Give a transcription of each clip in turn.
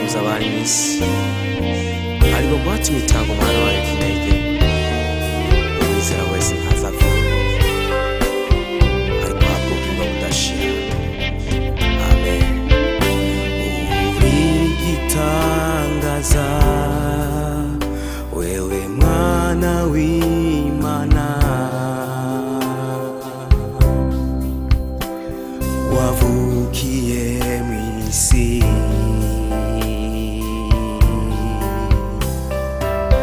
gucunguza abari mw'isi, ariko rwatumye itanga umwana wayo w'ikinege, uwizera wese ntazapfa ariko ahabwa ubugingo budashira. Amen. Uri igitangaza, wewe mwana w'Imana, wavukiye mw'isi,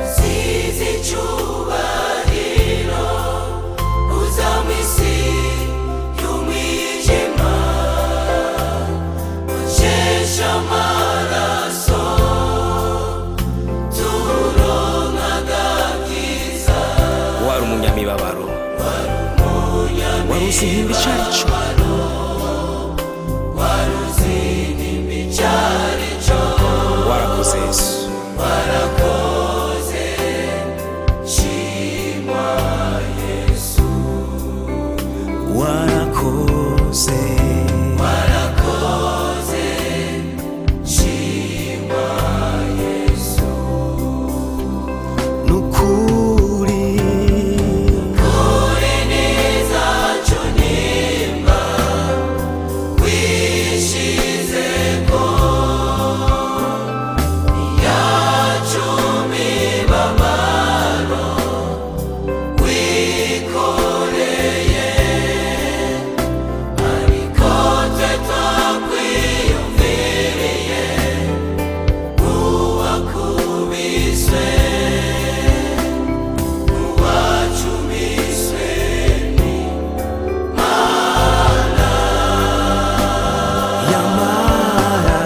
usize icyubahiro, uza mw'isi y'umwijima, usheshe amaraso, turonka agakiza. wari umunyamibabaro, wari uzi intimba icyo ari cyo, warakoze Yesu, warakoze, shimwa Yesu, warakoze, warakoze, shimwa Yesu. nukuri Kuri nizacu nimba wishizeko, yacu mibabaro wikoreye, ariko twe twakwiyumviriye uwakubiswe, uwacumiswe n'Imana. yamara,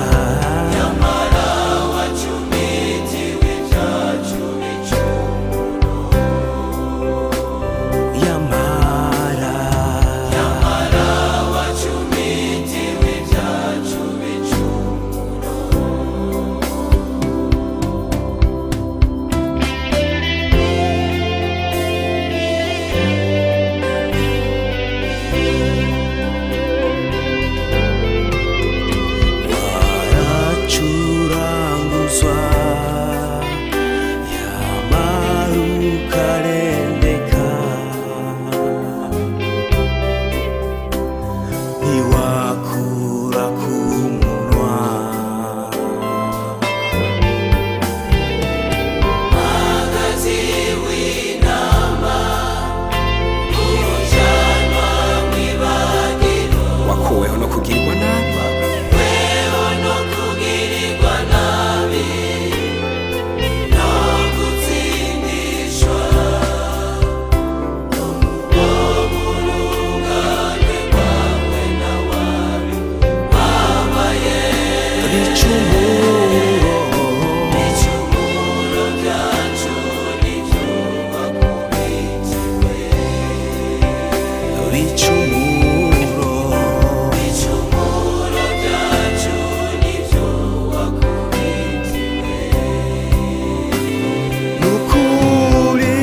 Nyamara wacumitiwe ibyacu bicumuro, yamara, nyamara wacumitiwe ibyacu bicumuro. waracuranguzwa, yamara ukarengeka, ntiwakura ku munwa, Magazi w'intama, ujanwa mw'ibagiro, wakuweho no kugirirwa nabi, weho no kugirirwa nabi, no gutsindishwa, no murungane rwawe n'ababi babaye. ibicumuro, Ibicumuro byacu nibyo wakubitiwe, ibicumuro, ibicumuro byacu nibyo wakubitiwe. nukuri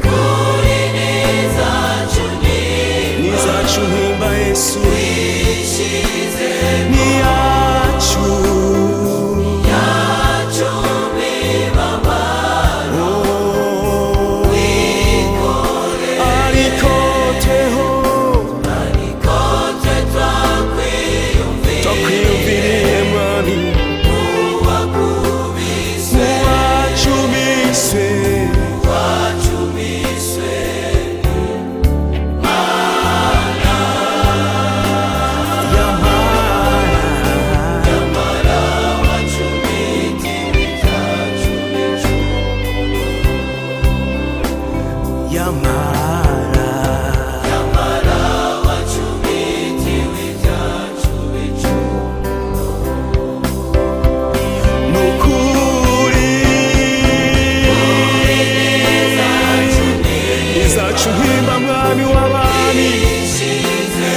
Kuri nizacu nimba nizacu mpimba Yesu, wishize niyacu, yacu mibabaro wikoreye, ariko tweho ariko twe twakwiyumviriye twakwiyumviriye mwami, uwakubiswe, wacumiswe, wacumiswe yamara, nyamara wacumitiwe ibyacu bicumuro, yamara, nyamara wacumitiwe ibyacu bicumuro. nukuri izacu mpimba mwami w'abami, Ishize